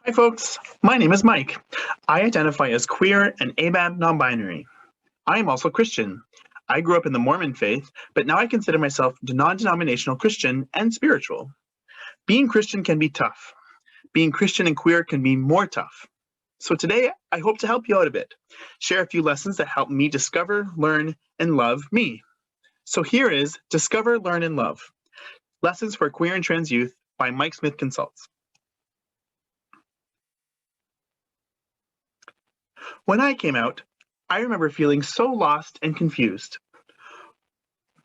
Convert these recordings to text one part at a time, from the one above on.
Hi folks, my name is Mike. I identify as queer and ABAB non-binary. I am also Christian. I grew up in the Mormon faith, but now I consider myself non-denominational Christian and spiritual. Being Christian can be tough. Being Christian and queer can be more tough. So today, I hope to help you out a bit, share a few lessons that help me discover, learn, and love me. So here is Discover, Learn, and Love, Lessons for Queer and Trans Youth by Mike Smith Consults. When I came out, I remember feeling so lost and confused.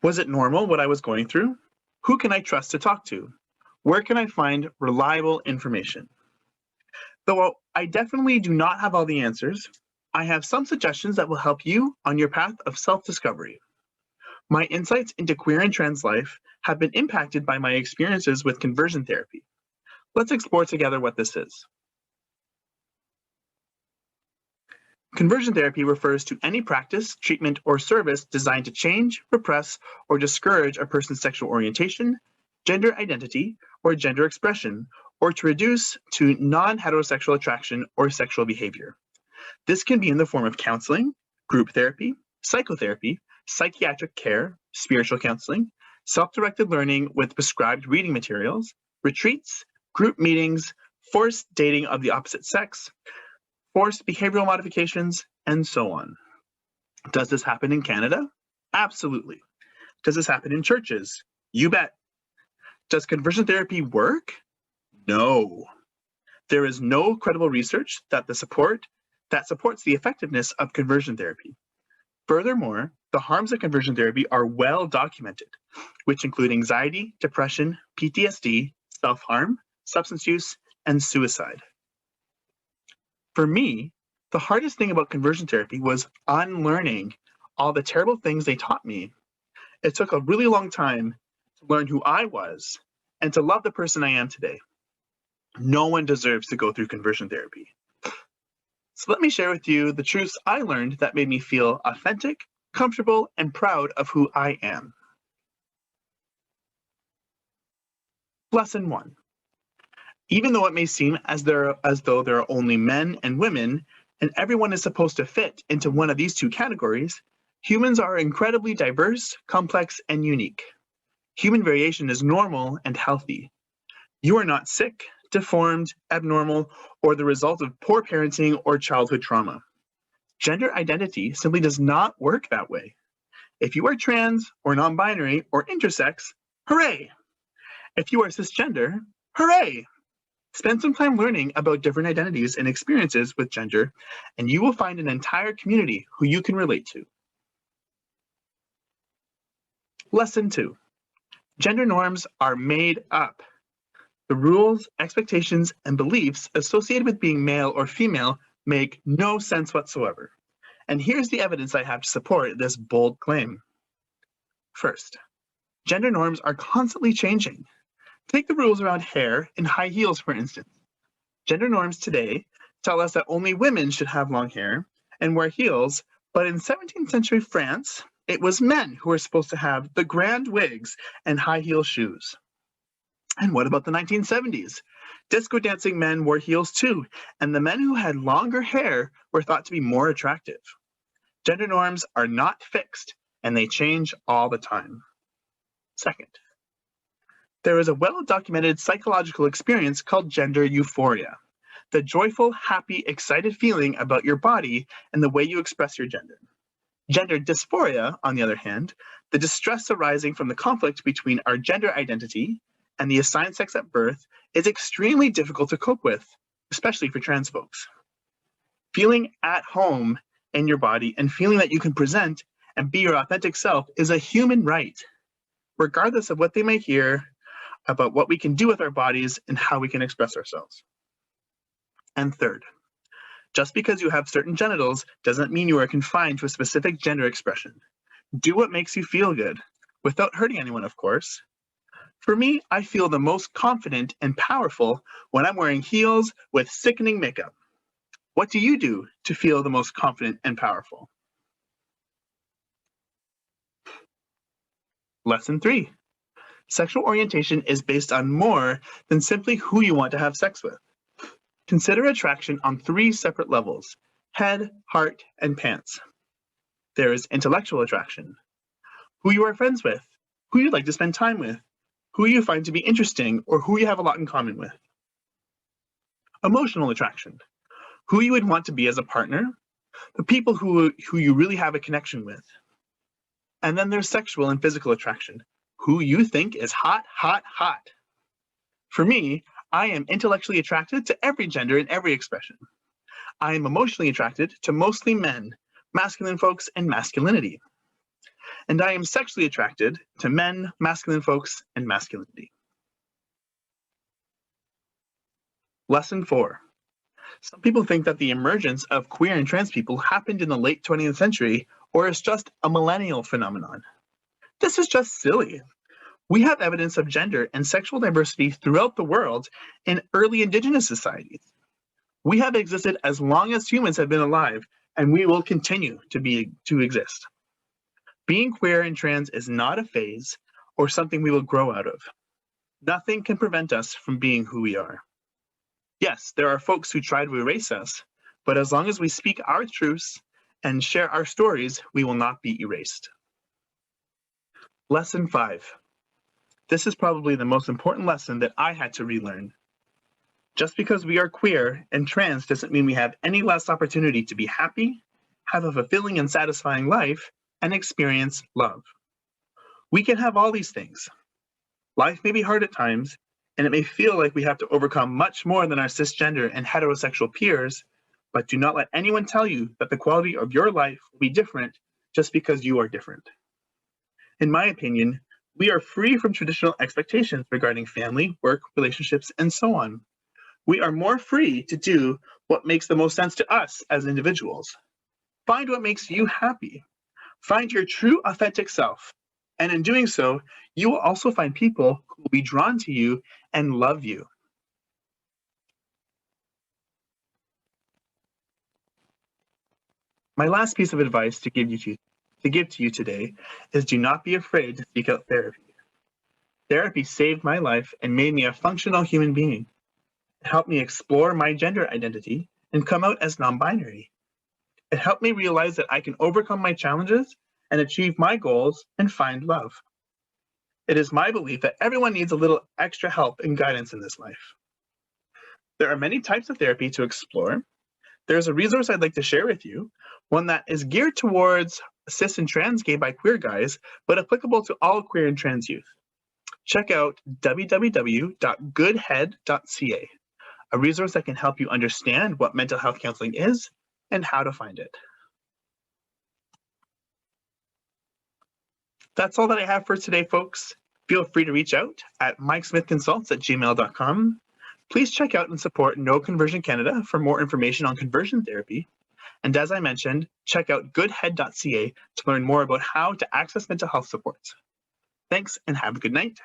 Was it normal what I was going through? Who can I trust to talk to? Where can I find reliable information? Though I definitely do not have all the answers, I have some suggestions that will help you on your path of self-discovery. My insights into queer and trans life have been impacted by my experiences with conversion therapy. Let's explore together what this is. Conversion therapy refers to any practice, treatment, or service designed to change, repress, or discourage a person's sexual orientation, gender identity, or gender expression, or to reduce to non-heterosexual attraction or sexual behavior. This can be in the form of counseling, group therapy, psychotherapy, psychiatric care, spiritual counseling, self-directed learning with prescribed reading materials, retreats, group meetings, forced dating of the opposite sex, forced behavioral modifications, and so on. Does this happen in Canada? Absolutely. Does this happen in churches? You bet. Does conversion therapy work? No. There is no credible research that supports the effectiveness of conversion therapy. Furthermore, the harms of conversion therapy are well documented, which include anxiety, depression, PTSD, self-harm, substance use, and suicide. For me, the hardest thing about conversion therapy was unlearning all the terrible things they taught me. It took a really long time to learn who I was and to love the person I am today. No one deserves to go through conversion therapy. So let me share with you the truths I learned that made me feel authentic, comfortable, and proud of who I am. Lesson 1. Even though it may seem as though there are only men and women, and everyone is supposed to fit into one of these two categories, humans are incredibly diverse, complex, and unique. Human variation is normal and healthy. You are not sick, deformed, abnormal, or the result of poor parenting or childhood trauma. Gender identity simply does not work that way. If you are trans or non-binary or intersex, hooray! If you are cisgender, hooray! Spend some time learning about different identities and experiences with gender, and you will find an entire community who you can relate to. Lesson 2. Gender norms are made up. The rules, expectations, and beliefs associated with being male or female make no sense whatsoever. And here's the evidence I have to support this bold claim. First, gender norms are constantly changing. Take the rules around hair and high heels, for instance. Gender norms today tell us that only women should have long hair and wear heels, but in 17th century France, it was men who were supposed to have the grand wigs and high heel shoes. And what about the 1970s? Disco dancing men wore heels too, and the men who had longer hair were thought to be more attractive. Gender norms are not fixed, and they change all the time. Second, there is a well-documented psychological experience called gender euphoria, the joyful, happy, excited feeling about your body and the way you express your gender. Gender dysphoria, on the other hand, the distress arising from the conflict between our gender identity and the assigned sex at birth, is extremely difficult to cope with, especially for trans folks. Feeling at home in your body and feeling that you can present and be your authentic self is a human right, regardless of what they may hear about what we can do with our bodies and how we can express ourselves. And third, just because you have certain genitals doesn't mean you are confined to a specific gender expression. Do what makes you feel good, without hurting anyone, of course. For me, I feel the most confident and powerful when I'm wearing heels with sickening makeup. What do you do to feel the most confident and powerful? Lesson 3. Sexual orientation is based on more than simply who you want to have sex with. Consider attraction on 3 separate levels: head, heart, and pants. There is intellectual attraction, who you are friends with, who you like to spend time with, who you find to be interesting, or who you have a lot in common with. Emotional attraction, who you would want to be as a partner, the people who you really have a connection with. And then there's sexual and physical attraction, who you think is hot, hot, hot. For me, I am intellectually attracted to every gender and every expression. I am emotionally attracted to mostly men, masculine folks, and masculinity. And I am sexually attracted to men, masculine folks, and masculinity. Lesson 4. Some people think that the emergence of queer and trans people happened in the late 20th century or is just a millennial phenomenon. This is just silly. We have evidence of gender and sexual diversity throughout the world in early indigenous societies. We have existed as long as humans have been alive, and we will continue to exist. Being queer and trans is not a phase or something we will grow out of. Nothing can prevent us from being who we are. Yes, there are folks who try to erase us, but as long as we speak our truths and share our stories, we will not be erased. Lesson 5. This is probably the most important lesson that I had to relearn. Just because we are queer and trans doesn't mean we have any less opportunity to be happy, have a fulfilling and satisfying life, and experience love. We can have all these things. Life may be hard at times, and it may feel like we have to overcome much more than our cisgender and heterosexual peers, but do not let anyone tell you that the quality of your life will be different just because you are different. In my opinion, we are free from traditional expectations regarding family, work, relationships, and so on. We are more free to do what makes the most sense to us as individuals. Find what makes you happy. Find your true, authentic self. And in doing so, you will also find people who will be drawn to you and love you. My last piece of advice to give to you today is do not be afraid to seek out therapy. Therapy saved my life and made me a functional human being. It helped me explore my gender identity and come out as non-binary. It helped me realize that I can overcome my challenges and achieve my goals and find love. It is my belief that everyone needs a little extra help and guidance in this life. There are many types of therapy to explore. There's a resource I'd like to share with you, one that is geared towards cis and trans gay bi queer guys, but applicable to all queer and trans youth. Check out www.goodhead.ca, a resource that can help you understand what mental health counseling is and how to find it. That's all that I have for today, folks. Feel free to reach out at mikesmithconsults@gmail.com. Please check out and support No Conversion Canada for more information on conversion therapy. And as I mentioned, check out goodhead.ca to learn more about how to access mental health supports. Thanks and have a good night.